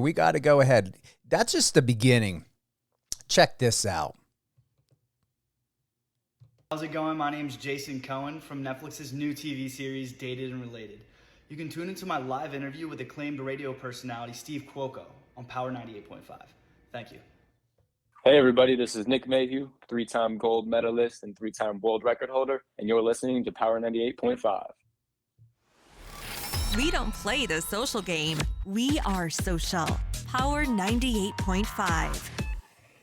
We got to go ahead. That's just the beginning. Check this out. How's it going? My name's Jason Cohen from Netflix's new TV series, Dated and Related. You can tune into my live interview with acclaimed radio personality Steve Cuoco on Power 98.5. Thank you. Hey everybody, this is Nick Mayhew, 3-time gold medalist and 3-time world record holder, and you're listening to Power 98.5. We don't play the social game. We are social. Power 98.5.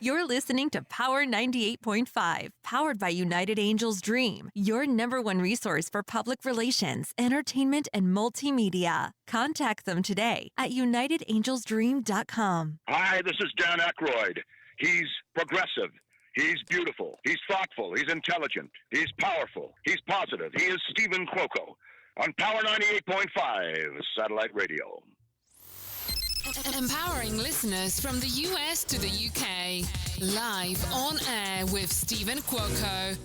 You're listening to Power 98.5, powered by United Angels Dream, your #1 resource for public relations, entertainment, and multimedia. Contact them today at unitedangelsdream.com. Hi, this is Dan Aykroyd. He's progressive. He's beautiful. He's thoughtful. He's intelligent. He's powerful. He's positive. He is Stephen Cuoco on Power 98.5 Satellite Radio. Empowering listeners from the US to the UK. Live on air with Stephen Cuoco.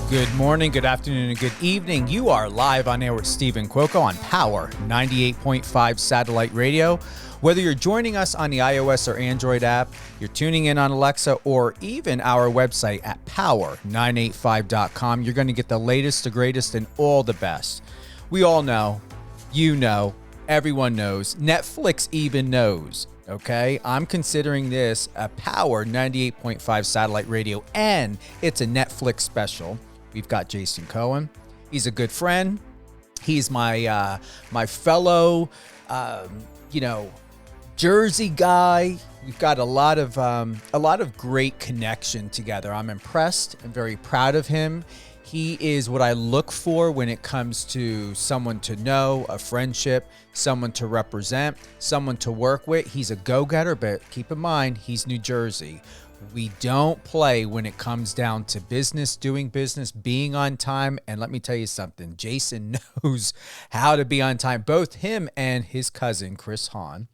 Good morning, good afternoon, and good evening. You are live on air with Stephen Cuoco on Power 98.5 Satellite Radio. Whether you're joining us on the iOS or Android app, you're tuning in on Alexa, or even our website at power985.com, you're going to get the latest, the greatest, and all the best. We all know, you know, everyone knows, Netflix even knows, okay? I'm considering this a Power 98.5 Satellite Radio, and it's a Netflix special. We've got Jason Cohen. He's a good friend. He's my my fellow, Jersey guy. We've got a lot of great connection together. I'm impressed and very proud of him. He is what I look for when it comes to someone to know, a friendship, someone to represent, someone to work with. He's a go-getter, but keep in mind, he's New Jersey. We don't play when it comes down to business, doing business, being on time. And let me tell you something, Jason knows how to be on time, both him and his cousin, Chris Hahn.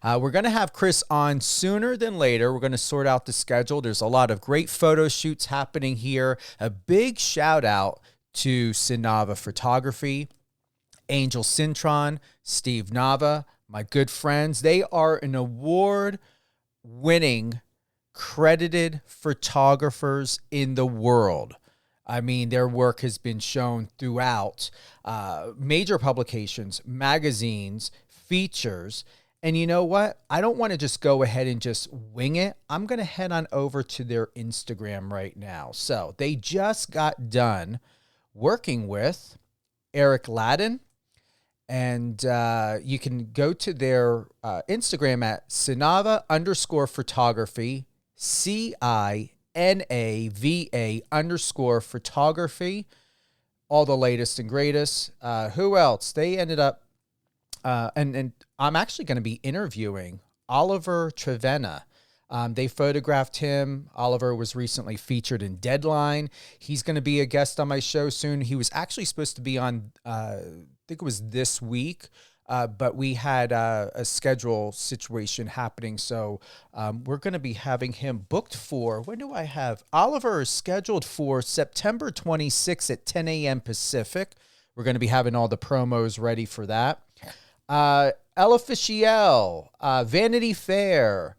We're going to have Chris on sooner than later. We're going to sort out the schedule. There's a lot of great photo shoots happening here. A big shout out to Sinava Photography, Angel Cintron, Steve Nava, my good friends. They are an award-winning credited photographers in the world. I mean, their work has been shown throughout major publications, magazines, features. And you know what? I don't want to just go ahead and just wing it. I'm going to head on over to their Instagram right now. So they just got done working with Eric Ladden. And you can go to their Instagram at Sinava_photography, CINAVA_photography. All the latest and greatest. Who else? They ended up, and I'm actually going to be interviewing Oliver Trevenna. They photographed him. Oliver was recently featured in Deadline. He's going to be a guest on my show soon. He was actually supposed to be on, I think it was this week, but we had a schedule situation happening. So we're going to be having him booked for, when do I have? Oliver is scheduled for September 26th at 10 a.m. Pacific. We're going to be having all the promos ready for that. Ella Fichiel, Vanity Fair,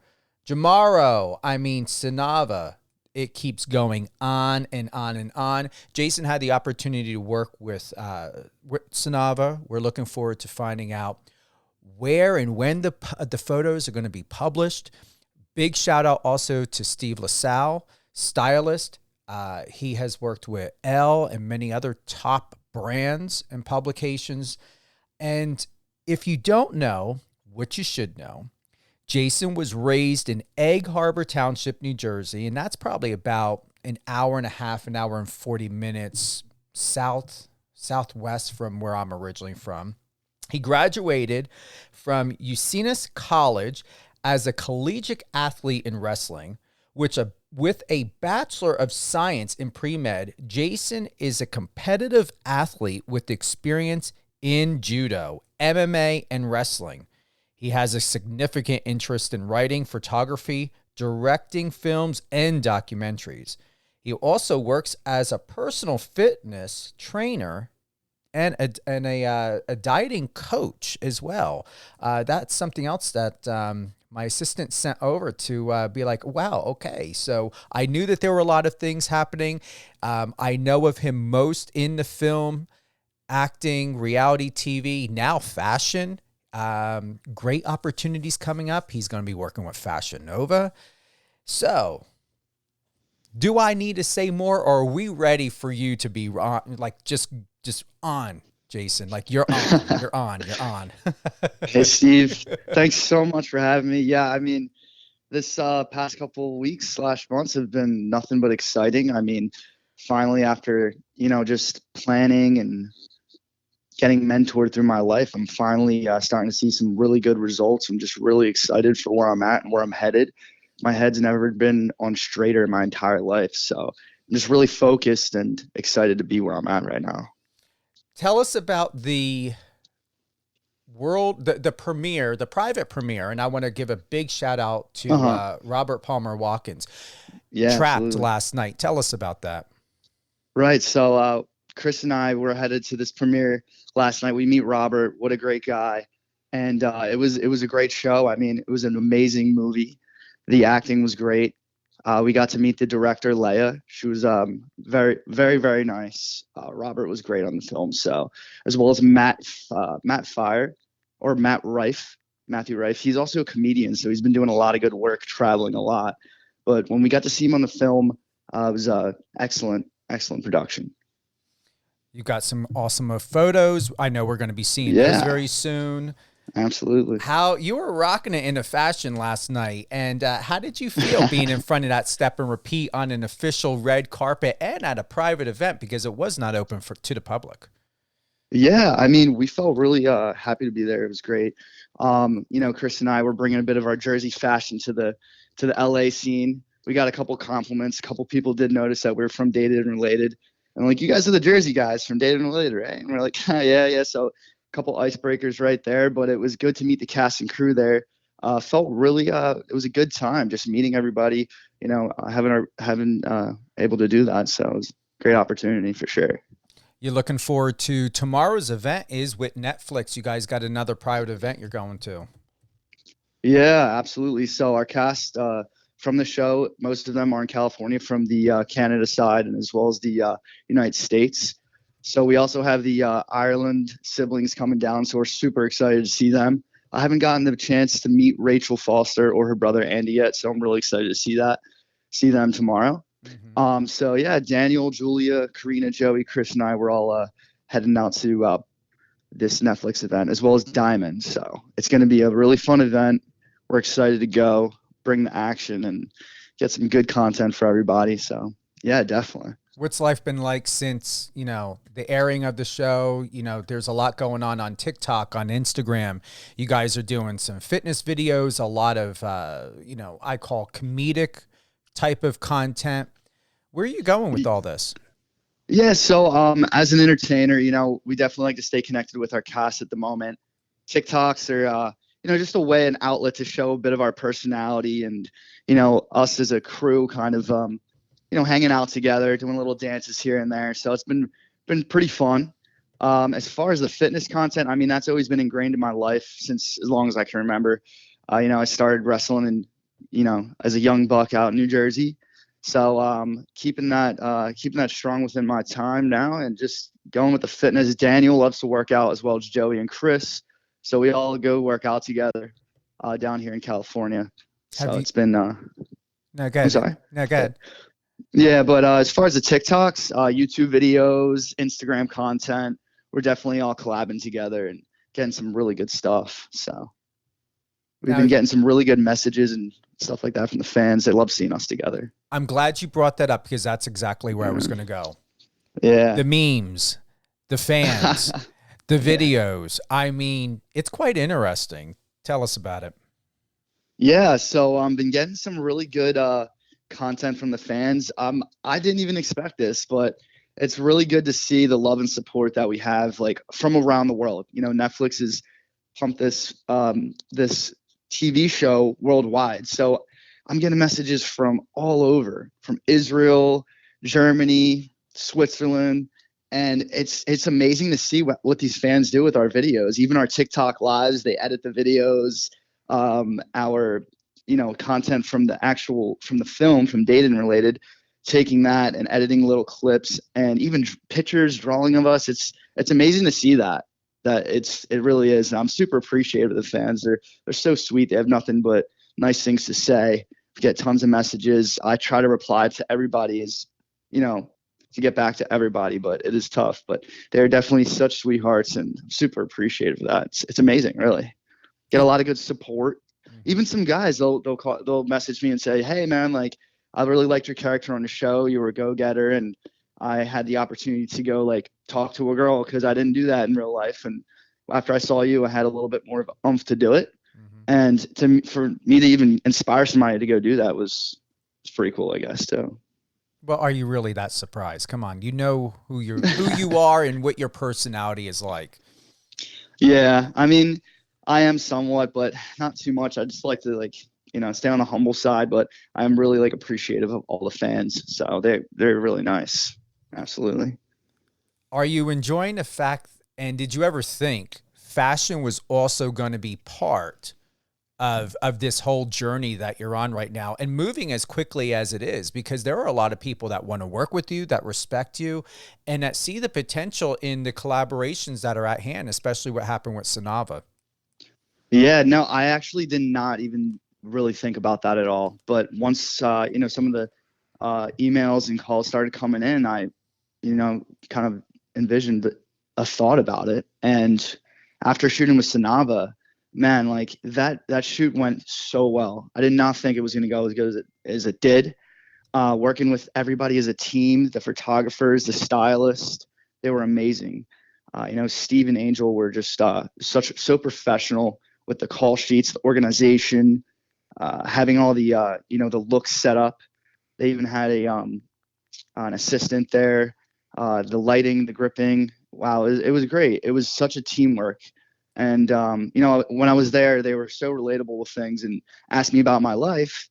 Jamaro, Sinava. It keeps going on and on and on. Jason had the opportunity to work with Sinava. We're looking forward to finding out where and when the photos are going to be published. Big shout out also to Steve LaSalle, stylist. He has worked with Elle and many other top brands and publications. And if you don't know, what you should know, Jason was raised in Egg Harbor Township, New Jersey, and that's probably about an hour and 40 minutes southwest from where I'm originally from. He graduated from Usinus College as a collegiate athlete in wrestling, with a Bachelor of Science in pre-med. Jason is a competitive athlete with experience in judo, MMA, and wrestling. He has a significant interest in writing, photography, directing films, and documentaries. He also works as a personal fitness trainer and a dieting coach as well. That's something else that my assistant sent over to be like, wow, okay. So I knew that there were a lot of things happening. I know of him most in the film, acting, reality TV, now fashion. Great opportunities coming up. He's going to be working with Fashion Nova. So do I need to say more, or are we ready for you to be on, like just on, Jason? Like you're on, you're on. Hey, Steve, thanks so much for having me. Yeah, I mean, this past couple weeks / months have been nothing but exciting. I mean, finally, after, just planning and getting mentored through my life, I'm finally starting to see some really good results. I'm just really excited for where I'm at and where I'm headed. My head's never been on straighter in my entire life. So I'm just really focused and excited to be where I'm at right now. Tell us about the premiere, the private premiere. And I want to give a big shout out to Robert Palmer Watkins. Yeah, Trapped absolutely. last night. Tell us about that. Right. So Chris and I were headed to this premiere last night. We meet Robert. What a great guy. And it was a great show. I mean, it was an amazing movie. The acting was great. We got to meet the director, Leia. She was very, very, very nice. Robert was great on the film. So, as well as Matt Fire or Matthew Rife. He's also a comedian, so he's been doing a lot of good work, traveling a lot. But when we got to see him on the film, it was excellent production. You got some awesome photos. I know we're going to be seeing those very soon. Absolutely. How you were rocking it into fashion last night, and how did you feel being in front of that step and repeat on an official red carpet and at a private event, because it was not open to the public? Yeah, I mean, we felt really happy to be there. It was great. Chris and I were bringing a bit of our Jersey fashion to the LA scene. We got a couple compliments. A couple people did notice that we were from Dated and Related, and like, you guys are the Jersey guys from Dated and Related, right? And we're like, yeah. So couple icebreakers right there, but it was good to meet the cast and crew there. Felt really it was a good time just meeting everybody, having able to do that. So it was a great opportunity for sure. You're looking forward to tomorrow's event is with Netflix. You guys got another private event you're going to. Yeah, absolutely. So our cast from the show, most of them are in California from the Canada side, and as well as the United States. So we also have the Ireland siblings coming down, so we're super excited to see them. I haven't gotten the chance to meet Rachel Foster or her brother Andy yet, so I'm really excited to see them tomorrow. Mm-hmm. So yeah, Daniel, Julia, Karina, Joey, Chris, and I were all heading out to this Netflix event, as well as Diamond. So it's going to be a really fun event. We're excited to go, bring the action, and get some good content for everybody. So yeah, definitely. What's life been like since, the airing of the show? There's a lot going on TikTok, on Instagram. You guys are doing some fitness videos, a lot of, I call comedic type of content. Where are you going with all this? Yeah, so as an entertainer, we definitely like to stay connected with our cast at the moment. TikToks are, just a way, an outlet to show a bit of our personality and, us as a crew kind of, hanging out together, doing little dances here and there. So it's been pretty fun. As far as the fitness content, I mean, that's always been ingrained in my life since as long as I can remember. I started wrestling as a young buck out in New Jersey. So keeping that strong within my time now and just going with the fitness. Daniel loves to work out, as well as Joey and Chris. So we all go work out together down here in California. It's been no, go ahead. I'm sorry. No, go ahead. Yeah, but as far as the TikToks, YouTube videos, Instagram content, we're definitely all collabing together and getting some really good stuff. So we've been getting some really good messages and stuff like that from the fans. They love seeing us together. I'm glad you brought that up, because that's exactly where I was going to go. Yeah. The memes, the fans, the videos. I mean, it's quite interesting. Tell us about it. Yeah, so I've been getting some really good content from the fans. I didn't even expect this, but it's really good to see the love and support that we have, like, from around the world. Netflix has pumped this TV show worldwide, so I'm getting messages from all over, from Israel, Germany, Switzerland. And it's amazing to see what these fans do with our videos. Even our TikTok lives, they edit the videos. Our content from the film, from Dated and Related, taking that and editing little clips and even pictures, drawing of us. It's amazing to see that it really is. And I'm super appreciative of the fans. They're so sweet. They have nothing but nice things to say. We get tons of messages. I try to reply to everybody to get back to everybody, but it is tough. But they're definitely such sweethearts, and I'm super appreciative of that. It's amazing, really. Get a lot of good support. Even some guys, they'll message me and say, "Hey, man, like I really liked your character on the show. You were a go-getter, and I had the opportunity to go like talk to a girl because I didn't do that in real life. And after I saw you, I had a little bit more of an oomph to do it. And for me to even inspire somebody to go do that was pretty cool, I guess, too." Well, are you really that surprised? Come on, you know who you are and what your personality is like. Yeah, I mean, I am somewhat, but not too much. I just like to stay on the humble side, but I'm really appreciative of all the fans. So they're really nice. Absolutely. Are you enjoying the fact, and did you ever think fashion was also going to be part of this whole journey that you're on right now and moving as quickly as it is? Because there are a lot of people that want to work with you, that respect you, and that see the potential in the collaborations that are at hand, especially what happened with Sanava. Yeah, no, I actually did not even really think about that at all. But once, some of the emails and calls started coming in, I, kind of envisioned a thought about it. And after shooting with Sanava, man, like that shoot went so well. I did not think it was going to go as good as it did. Working with everybody as a team, the photographers, the stylist, they were amazing. Steve and Angel were just so professional with the call sheets, the organization, having all the the looks set up. They even had an assistant there, the lighting, the gripping. Wow, it was great. It was such a teamwork. And, when I was there, they were so relatable with things and asked me about my life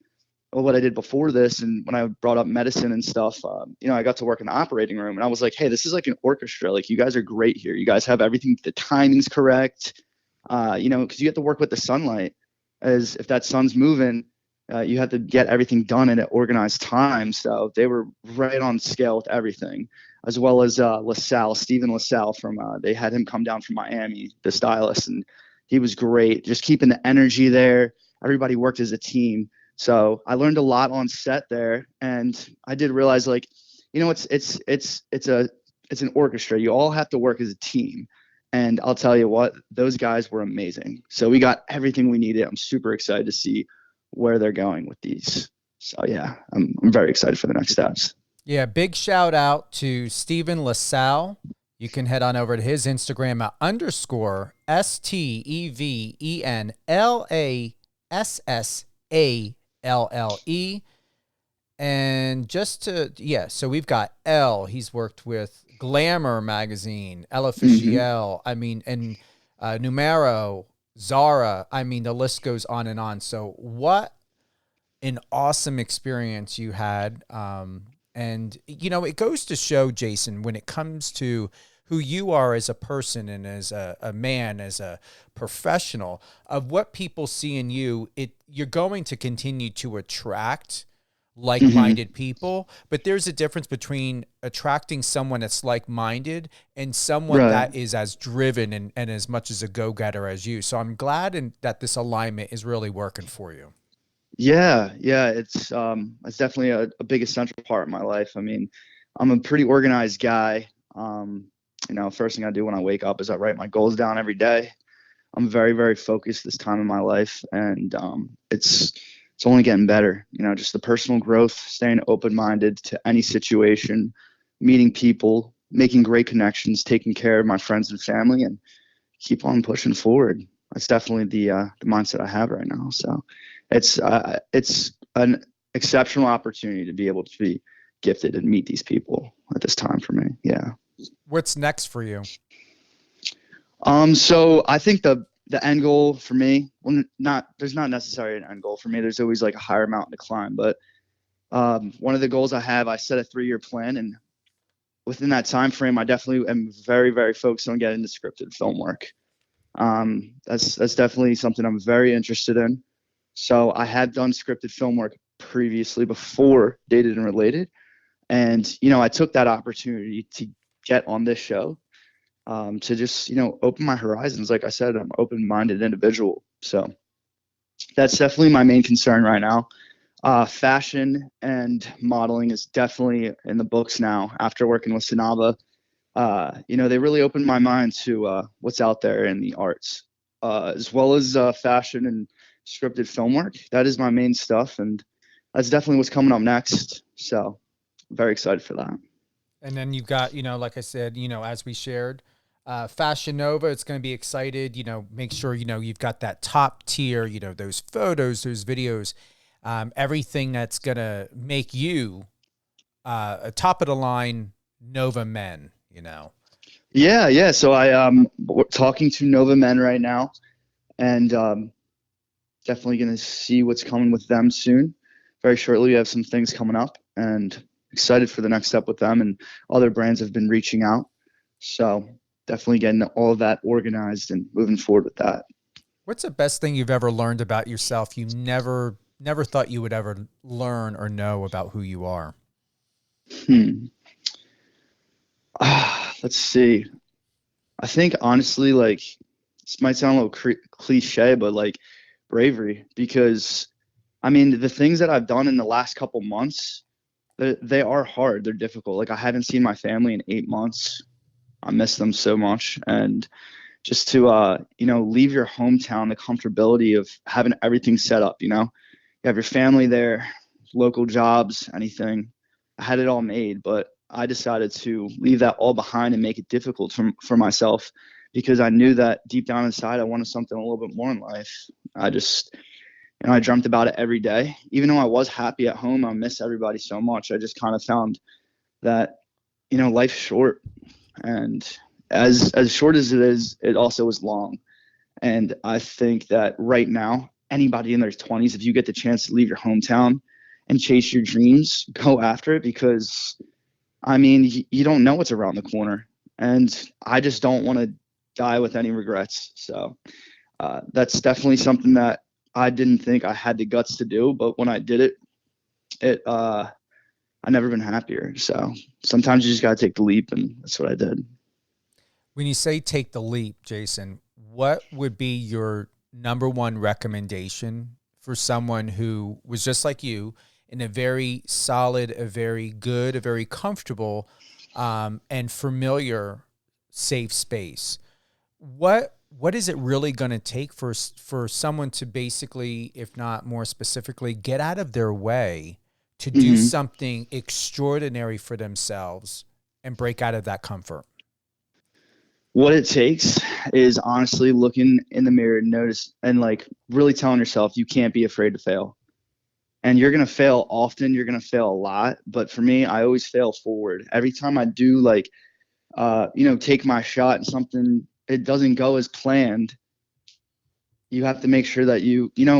or what I did before this. And when I brought up medicine and stuff, I got to work in the operating room, and I was like, hey, this is like an orchestra. Like, you guys are great here. You guys have everything. The timing's correct. Because you have to work with the sunlight. As if that sun's moving, you have to get everything done in an organized time. So they were right on scale with everything, as well as Steven LaSalle they had him come down from Miami, the stylist, and he was great. Just keeping the energy there. Everybody worked as a team. So I learned a lot on set there, and I did realize it's an orchestra. You all have to work as a team. And I'll tell you what, those guys were amazing. So we got everything we needed. I'm super excited to see where they're going with these. So yeah, I'm very excited for the next steps. Yeah, big shout out to Steven LaSalle. You can head on over to his Instagram at _STEVENLASSALLE. And so we've got L. He's worked with Glamour magazine, El Officiel, and Numero, Zara. I mean, the list goes on and on. So what an awesome experience you had. And, it goes to show, Jason, when it comes to who you are as a person and as a man, as a professional, of what people see in you, you're going to continue to attract like-minded people, but there's a difference between attracting someone that's like-minded and someone that is as driven and as much as a go-getter as you. So I'm glad that this alignment is really working for you. Yeah, it's definitely a big essential part of my life. I mean, I'm a pretty organized guy. First thing I do when I wake up is I write my goals down every day. I'm very, very focused this time in my life, and it's only getting better. Just the personal growth, staying open-minded to any situation, meeting people, making great connections, taking care of my friends and family, and keep on pushing forward. That's definitely the mindset I have right now. So it's an exceptional opportunity to be able to be gifted and meet these people at this time for me. Yeah. What's next for you? So I think the end goal for me, there's not necessarily an end goal for me. There's always like a higher mountain to climb, but One of the goals I set a 3-year plan, and within that time frame, I definitely am very, very focused on getting into scripted film work. That's definitely something I'm very interested in. So I had done scripted film work previously before Dated and Related. And, I took that opportunity to get on this show, to just, open my horizons. Like I said, I'm an open-minded individual. So that's definitely my main concern right now. Fashion and modeling is definitely in the books now after working with Sanaba. They really opened my mind to what's out there in the arts, as well as fashion and scripted film work. That is my main stuff, and that's definitely what's coming up next. So very excited for that. And then you've got, like I said, as we shared, Fashion Nova, it's going to be excited, make sure, you've got that top tier, those photos, those videos, everything that's going to make you a top of the line Nova men, Yeah. So we're talking to Nova Men right now, and definitely going to see what's coming with them soon. Very shortly, we have some things coming up, and excited for the next step with them. And other brands have been reaching out, so definitely getting all of that organized and moving forward with that. What's the best thing you've ever learned about yourself you never thought you would ever learn or know about who you are? Let's see. I think honestly, like, this might sound a little cliche, but like bravery, because the things that I've done in the last couple months, they are hard. They're difficult. Like, I haven't seen my family in 8 months. I miss them so much. And just to, leave your hometown, the comfortability of having everything set up, you have your family there, local jobs, anything. I had it all made, but I decided to leave that all behind and make it difficult for myself, because I knew that deep down inside, I wanted something a little bit more in life. I just, I dreamt about it every day. Even though I was happy at home, I miss everybody so much. I just kind of found that, life's short. And as short as it is, it also is long. And I think that right now, anybody in their 20s, if you get the chance to leave your hometown and chase your dreams, go after it, because you don't know what's around the corner. And I just don't want to die with any regrets. So that's definitely something that I didn't think I had the guts to do. But when I did it, I've never been happier. So sometimes you just got to take the leap, and that's what I did. When you say take the leap, Jason, what would be your number one recommendation for someone who was just like you, in a very solid, a very good, a very comfortable, and familiar, safe space? What is it really going to take for someone to basically, if not more specifically, get out of their way to do something extraordinary for themselves and break out of that comfort? What it takes is honestly looking in the mirror and notice, and like really telling yourself you can't be afraid to fail. And you're going to fail often. You're going to fail a lot. But for me, I always fail forward. Every time I do, take my shot and something, it doesn't go as planned, you have to make sure that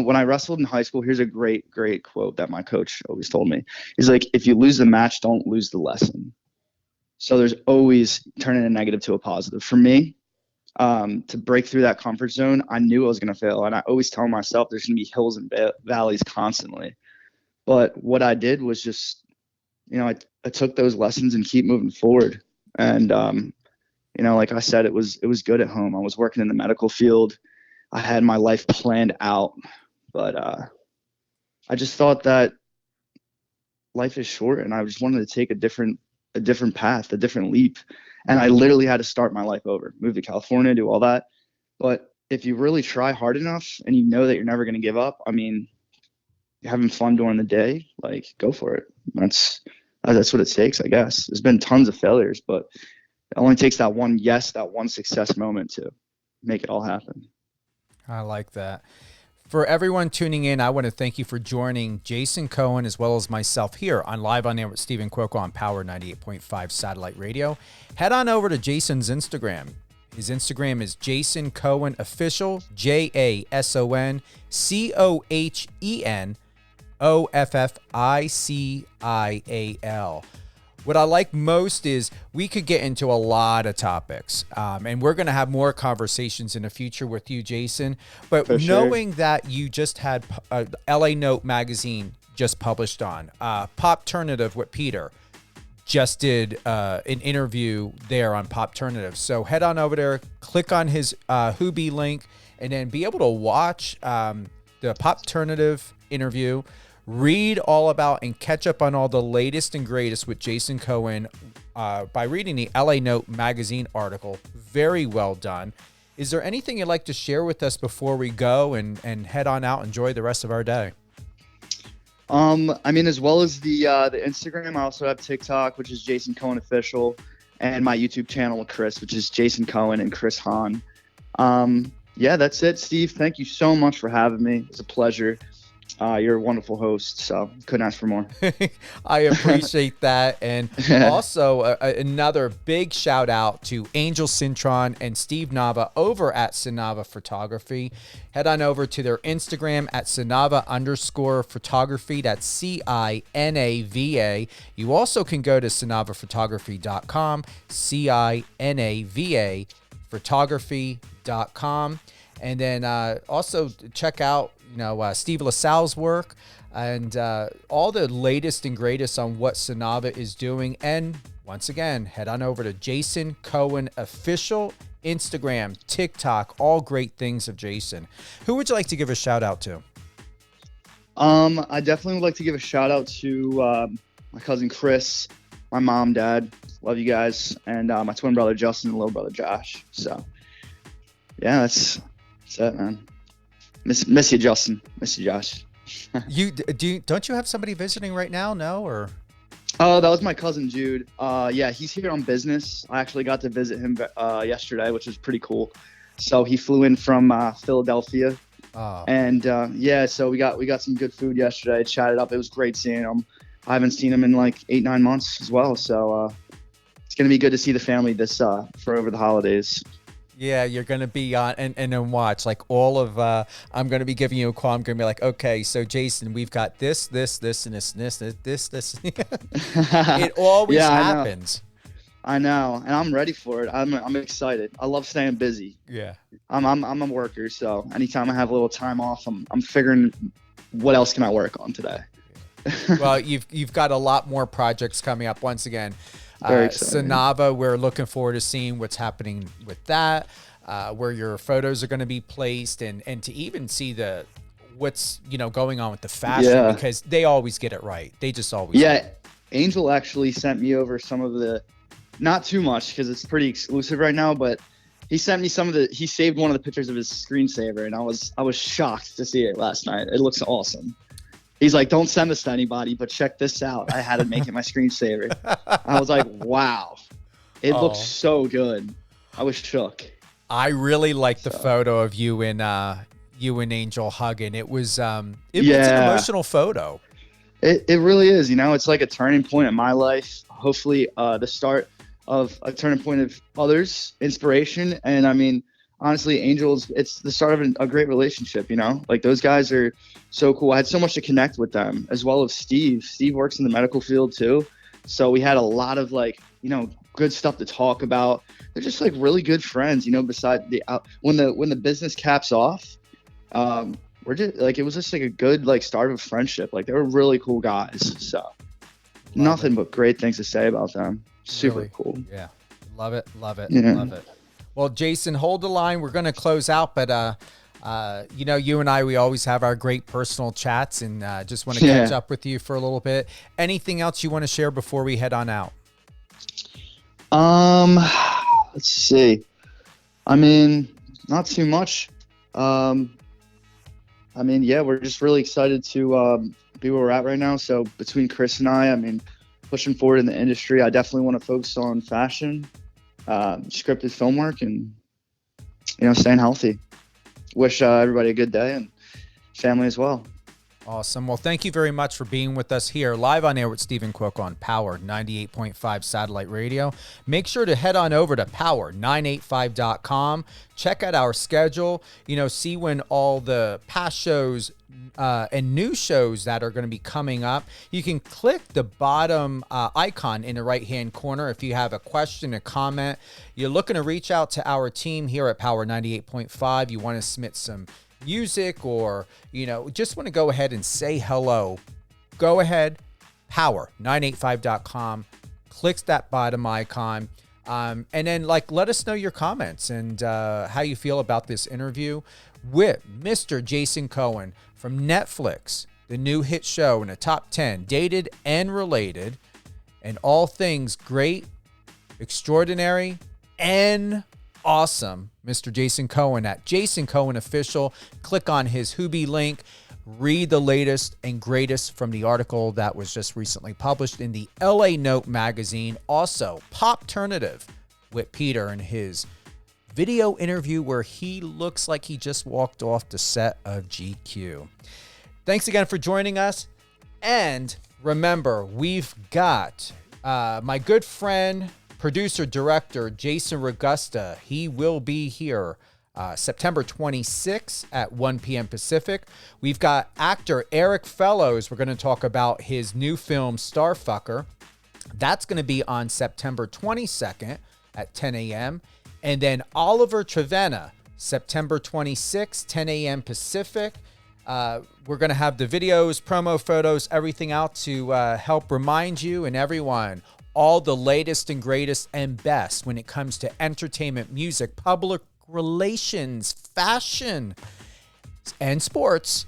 when I wrestled in high school, here's a great, great quote that my coach always told me. He's like, if you lose the match, don't lose the lesson. So there's always turning a negative to a positive. For me, to break through that comfort zone, I knew I was going to fail. And I always tell myself there's going to be hills and valleys constantly. But what I did was just, I took those lessons and keep moving forward. And, like I said, it was good at home. I was working in the medical field. I had my life planned out, but I just thought that life is short, and I just wanted to take a different path, a different leap. And I literally had to start my life over, move to California, do all that. But if you really try hard enough and you know that you're never going to give up, you're having fun during the day, like, go for it. That's what it takes, I guess. There's been tons of failures, but it only takes that one success moment to make it all happen. I like that. For everyone tuning in, I want to thank you for joining Jason Cohen as well as myself here on Live on Air with Stephen Cuoco on Power 98.5 Satellite Radio. Head on over to Jason's Instagram. His Instagram is Jason Cohen Official, JasonCohen OFFICIAL. What I like most is we could get into a lot of topics, and we're going to have more conversations in the future with you, Jason. But For sure. knowing that you just had LA Note magazine just published on Popternative with Peter, just did an interview there on Popternative. So head on over there, click on his Hoobie link, and then be able to watch the Popternative interview. Read all about and catch up on all the latest and greatest with Jason Cohen by reading the LA Note magazine article. Very well done. Is there anything you'd like to share with us before we go and head on out and enjoy the rest of our day? I mean, as well as the Instagram, I also have TikTok, which is Jason Cohen Official, and my YouTube channel with Chris, which is Jason Cohen and Chris Hahn. Yeah, that's it, Steve. Thank you so much for having me. It's a pleasure. You're a wonderful host, so couldn't ask for more. I appreciate that. And also another big shout out to Angel Cintron and Steve Nava over at Sinava Photography. Head on over to their Instagram at Sinava_photography. That's CINAVA. You also can go to SinavaPhotography.com, CINAVA photography.com. And then also check out Steve LaSalle's work and all the latest and greatest on what Sinava is doing. And once again, head on over to Jason Cohen Official, Instagram, TikTok, all great things of Jason. Who would you like to give a shout out to? I definitely would like to give a shout out to my cousin Chris, my mom, dad, love you guys, and my twin brother Justin and little brother Josh. So yeah, that's it, man. Miss you, Justin. Miss you, Josh. Don't you have somebody visiting right now? No, or? Oh, that was my cousin Jude. Yeah, he's here on business. I actually got to visit him yesterday, which was pretty cool. So he flew in from Philadelphia, and yeah, so we got some good food yesterday. Chatted up. It was great seeing him. I haven't seen him in like 8-9 months as well. So it's gonna be good to see the family for over the holidays. Yeah, you're going to be on and then watch like all of, I'm going to be giving you a call. I'm going to be like, okay, so Jason, we've got this, and this. It always happens. I know. And I'm ready for it. I'm excited. I love staying busy. Yeah. I'm a worker. So anytime I have a little time off, I'm figuring what else can I work on today? Well, you've got a lot more projects coming up once again. Sinava, we're looking forward to seeing what's happening with that, where your photos are going to be placed, and to even see what's going on with the fashion, because they always get it right. They just always do. Angel actually sent me over some of the, not too much because it's pretty exclusive right now, but he sent me he saved one of the pictures of his screensaver, and I was shocked to see it last night. It looks awesome. He's like, don't send this to anybody, but check this out. I had to make it my screensaver. I was like, wow. It looks so good. I was shook. I really like the photo of you and Angel hugging. It was it's an emotional photo. It really is. It's like a turning point in my life. Hopefully the start of a turning point of others' inspiration. And I mean, honestly, Angels, it's the start of a great relationship, like those guys are so cool. I had so much to connect with them, as well as Steve. Steve works in the medical field too. So we had a lot of good stuff to talk about. They're just like really good friends, besides when the business caps off, we're just like, it was just like a good start of a friendship. Like they were really cool guys. So nothing but great things to say about them. Super really cool. Yeah. Love it. Love it. Yeah. Love it. Well, Jason, hold the line. We're going to close out, but you and I, we always have our great personal chats, and just want to catch up with you for a little bit. Anything else you want to share before we head on out? Let's see. I mean, not too much. We're just really excited to be where we're at right now. So between Chris and I mean, pushing forward in the industry, I definitely want to focus on fashion, scripted film work, and staying healthy. Wish everybody a good day, and family as well. Awesome. Well, thank you very much for being with us here live on air with Stephen Cook on Power 98.5 satellite radio. Make sure to head on over to power985.com. Check out our schedule, see when all the past shows and new shows that are going to be coming up, you can click the bottom icon in the right-hand corner. If you have a question, a comment, you're looking to reach out to our team here at Power 98.5, you want to submit some music, or, just want to go ahead and say hello, go ahead, power985.com, clicks that bottom icon, and then let us know your comments and how you feel about this interview with Mr. Jason Cohen from Netflix, the new hit show in the top 10, Dated and Related, and all things great, extraordinary, and awesome. Mr. Jason Cohen at Jason Cohen Official. Click on his Hoobie link. Read the latest and greatest from the article that was just recently published in the LA Note magazine. Also, Popternative with Peter and his video interview where he looks like he just walked off the set of GQ. Thanks again for joining us. And remember, we've got my good friend, producer, director, Jason Ragusta. He will be here September 26th at 1 p.m. Pacific. We've got actor Eric Fellows. We're going to talk about his new film, Starfucker. That's going to be on September 22nd at 10 a.m. And then Oliver Trevenna, September 26th, 10 a.m. Pacific. We're going to have the videos, promo photos, everything out to help remind you and everyone all the latest and greatest and best when it comes to entertainment, music, public relations, fashion, and sports.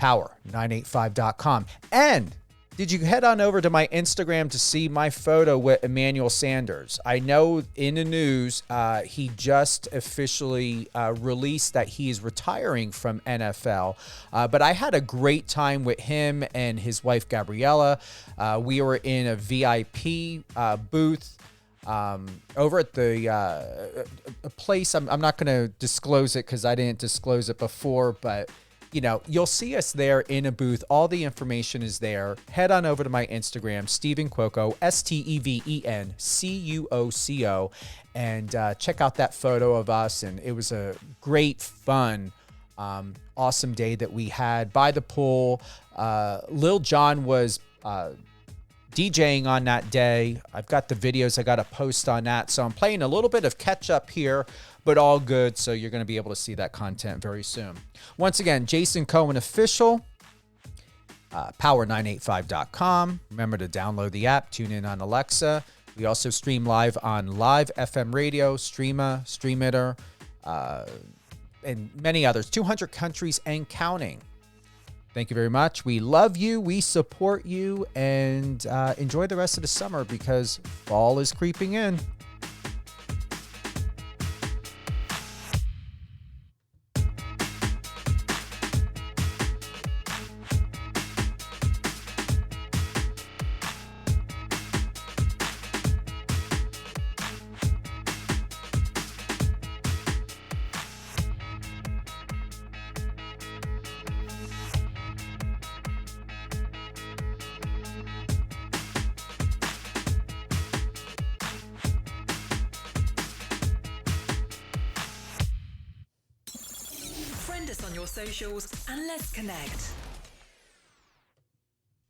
Power985.com. And did you head on over to my Instagram to see my photo with Emmanuel Sanders? I know in the news, he just officially released that he is retiring from NFL. But I had a great time with him and his wife, Gabriella. We were in a VIP booth over at the a place. I'm not going to disclose it because I didn't disclose it before, but you'll see us there in a booth. All the information is there. Head on over to my Instagram, Steven Cuoco, StevenCuoco, and check out that photo of us. And it was a great, fun, awesome day that we had by the pool. Lil Jon was DJing on that day. I've got the videos. I got a post on that. So I'm playing a little bit of catch up here, but all good. So you're going to be able to see that content very soon. Once again, Jason Cohen Official, power985.com. Remember to download the app, tune in on Alexa. We also stream live on Live FM Radio, Streama, Streamitter, and many others. 200 countries and counting. Thank you very much. We love you. We support you. And enjoy the rest of the summer because fall is creeping in. Friend us on your socials and let's connect.